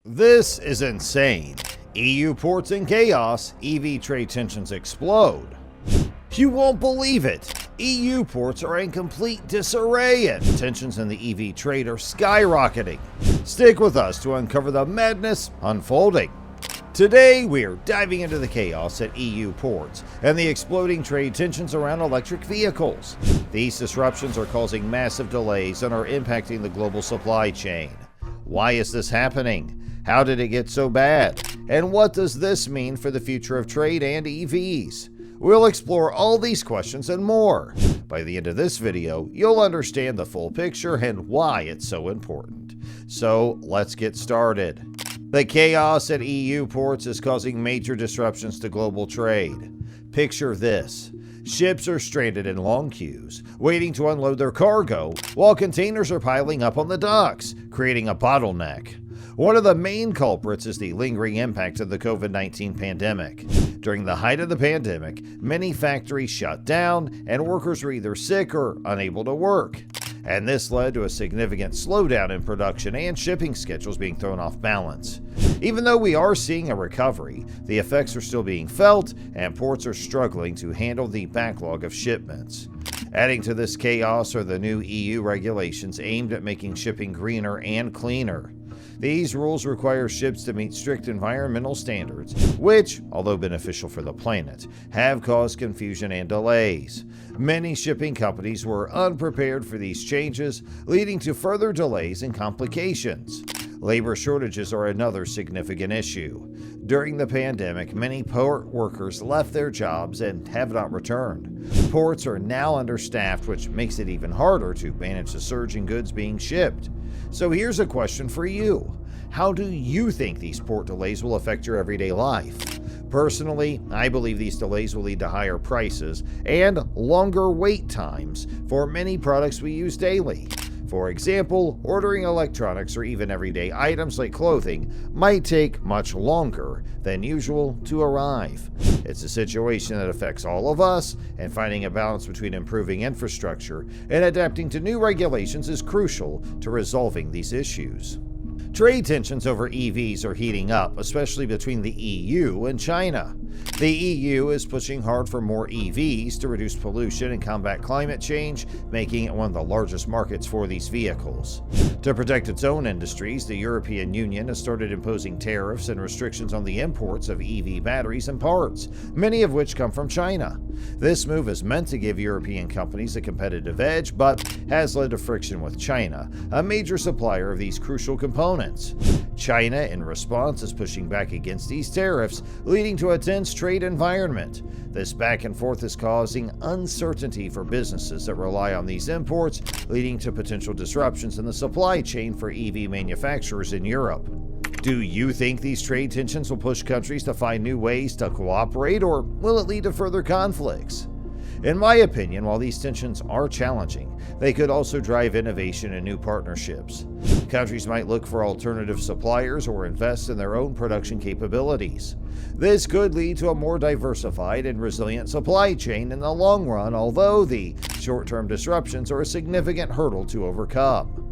This is insane. EU ports in chaos, EV trade tensions explode. You won't believe it. EU ports are in complete disarray and tensions in the EV trade are skyrocketing. Stick with us to uncover the madness unfolding. Today, we are diving into the chaos at EU ports and the exploding trade tensions around electric vehicles. These disruptions are causing massive delays and are impacting the global supply chain. Why is this happening? How did it get so bad? And what does this mean for the future of trade and EVs? We'll explore all these questions and more. By the end of this video, you'll understand the full picture and why it's so important. So let's get started. The chaos at EU ports is causing major disruptions to global trade. Picture this. Ships are stranded in long queues, waiting to unload their cargo, while containers are piling up on the docks, creating a bottleneck. One of the main culprits is the lingering impact of the COVID-19 pandemic. During the height of the pandemic, many factories shut down and workers were either sick or unable to work. And this led to a significant slowdown in production and shipping schedules being thrown off balance. Even though we are seeing a recovery, the effects are still being felt and ports are struggling to handle the backlog of shipments. Adding to this chaos are the new EU regulations aimed at making shipping greener and cleaner. These rules require ships to meet strict environmental standards, which, although beneficial for the planet, have caused confusion and delays. Many shipping companies were unprepared for these changes, leading to further delays and complications. Labor shortages are another significant issue. During the pandemic, many port workers left their jobs and have not returned. Ports are now understaffed, which makes it even harder to manage the surge in goods being shipped. So here's a question for you. How do you think these port delays will affect your everyday life? Personally, I believe these delays will lead to higher prices and longer wait times for many products we use daily. For example, ordering electronics or even everyday items like clothing might take much longer than usual to arrive. It's a situation that affects all of us, and finding a balance between improving infrastructure and adapting to new regulations is crucial to resolving these issues. Trade tensions over EVs are heating up, especially between the EU and China. The EU is pushing hard for more EVs to reduce pollution and combat climate change, making it one of the largest markets for these vehicles. To protect its own industries, the European Union has started imposing tariffs and restrictions on the imports of EV batteries and parts, many of which come from China. This move is meant to give European companies a competitive edge, but has led to friction with China, a major supplier of these crucial components. China, in response, is pushing back against these tariffs, leading to a tense trade environment. This back and forth is causing uncertainty for businesses that rely on these imports, leading to potential disruptions in the supply chain for EV manufacturers in Europe. Do you think these trade tensions will push countries to find new ways to cooperate, or will it lead to further conflicts? In my opinion, while these tensions are challenging, they could also drive innovation and new partnerships. Countries might look for alternative suppliers or invest in their own production capabilities. This could lead to a more diversified and resilient supply chain in the long run, although the short-term disruptions are a significant hurdle to overcome.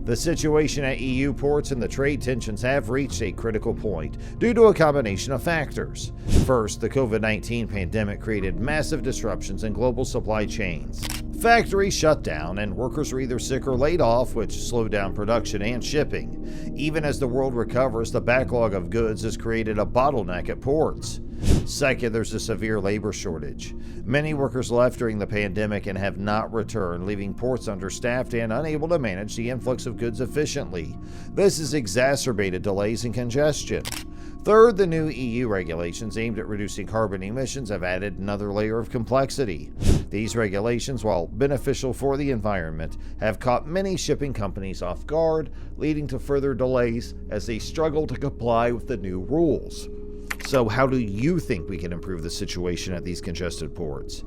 The situation at EU ports and the trade tensions have reached a critical point due to a combination of factors. First, the COVID-19 pandemic created massive disruptions in global supply chains. Factories shut down and workers were either sick or laid off, which slowed down production and shipping. Even as the world recovers, the backlog of goods has created a bottleneck at ports. Second, there's a severe labor shortage. Many workers left during the pandemic and have not returned, leaving ports understaffed and unable to manage the influx of goods efficiently. This has exacerbated delays and congestion. Third, the new EU regulations aimed at reducing carbon emissions have added another layer of complexity. These regulations, while beneficial for the environment, have caught many shipping companies off guard, leading to further delays as they struggle to comply with the new rules. So how do you think we can improve the situation at these congested ports?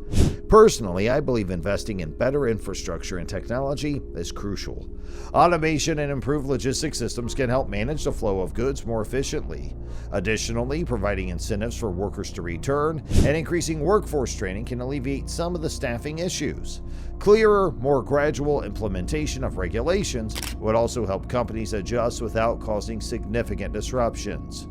Personally, I believe investing in better infrastructure and technology is crucial. Automation and improved logistics systems can help manage the flow of goods more efficiently. Additionally, providing incentives for workers to return and increasing workforce training can alleviate some of the staffing issues. Clearer, more gradual implementation of regulations would also help companies adjust without causing significant disruptions.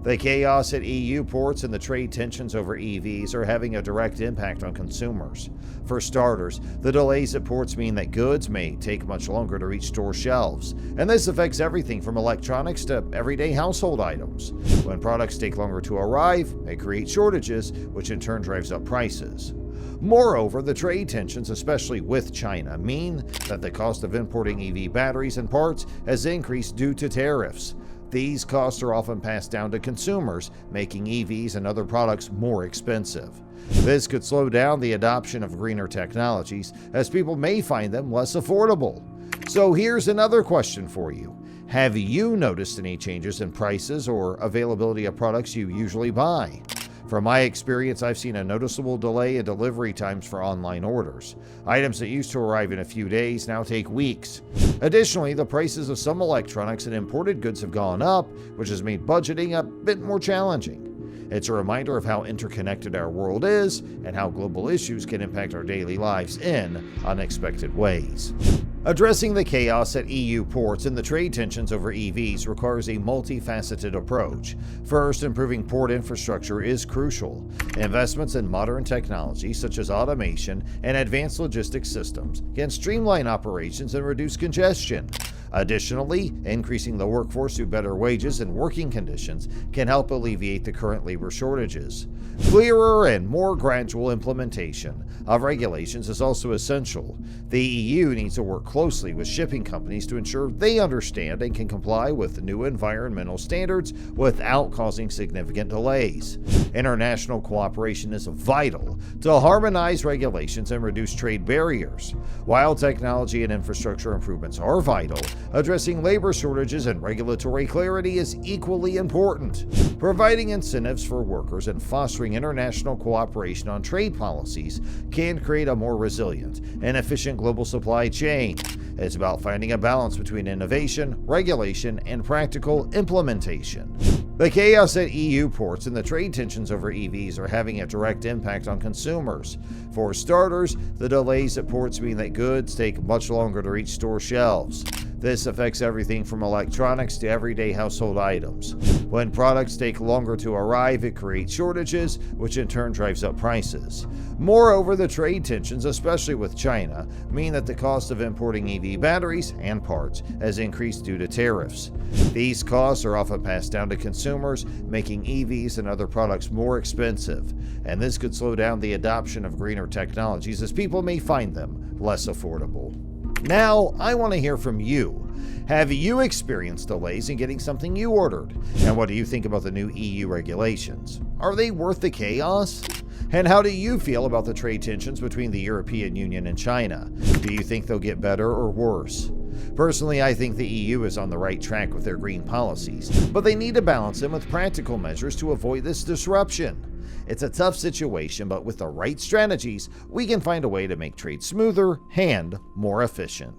The chaos at EU ports and the trade tensions over EVs are having a direct impact on consumers. For starters, the delays at ports mean that goods may take much longer to reach store shelves, and this affects everything from electronics to everyday household items. When products take longer to arrive, it creates shortages, which in turn drives up prices. Moreover, the trade tensions, especially with China, mean that the cost of importing EV batteries and parts has increased due to tariffs. These costs are often passed down to consumers, making EVs and other products more expensive. This could slow down the adoption of greener technologies, as people may find them less affordable. So here's another question for you. Have you noticed any changes in prices or availability of products you usually buy? From my experience, I've seen a noticeable delay in delivery times for online orders. Items that used to arrive in a few days now take weeks. Additionally, the prices of some electronics and imported goods have gone up, which has made budgeting a bit more challenging. It's a reminder of how interconnected our world is and how global issues can impact our daily lives in unexpected ways. Addressing the chaos at EU ports and the trade tensions over EVs requires a multifaceted approach. First, improving port infrastructure is crucial. Investments in modern technology such as automation and advanced logistics systems can streamline operations and reduce congestion. Additionally, increasing the workforce through better wages and working conditions can help alleviate the current labor shortages. Clearer and more gradual implementation of regulations is also essential. The EU needs to work closely with shipping companies to ensure they understand and can comply with new environmental standards without causing significant delays. International cooperation is vital to harmonize regulations and reduce trade barriers. While technology and infrastructure improvements are vital, addressing labor shortages and regulatory clarity is equally important. Providing incentives for workers and fostering international cooperation on trade policies can create a more resilient and efficient global supply chain. It's about finding a balance between innovation, regulation, and practical implementation. The chaos at EU ports and the trade tensions over EVs are having a direct impact on consumers. For starters, the delays at ports mean that goods take much longer to reach store shelves. This affects everything from electronics to everyday household items. When products take longer to arrive, it creates shortages, which in turn drives up prices. Moreover, the trade tensions, especially with China, mean that the cost of importing EV batteries and parts has increased due to tariffs. These costs are often passed down to consumers, making EVs and other products more expensive, and this could slow down the adoption of greener technologies as people may find them less affordable. Now, I want to hear from you. Have you experienced delays in getting something you ordered? And what do you think about the new EU regulations? Are they worth the chaos? And how do you feel about the trade tensions between the European Union and China? Do you think they'll get better or worse? Personally, I think the EU is on the right track with their green policies, but they need to balance them with practical measures to avoid this disruption. It's a tough situation, but with the right strategies, we can find a way to make trade smoother and more efficient.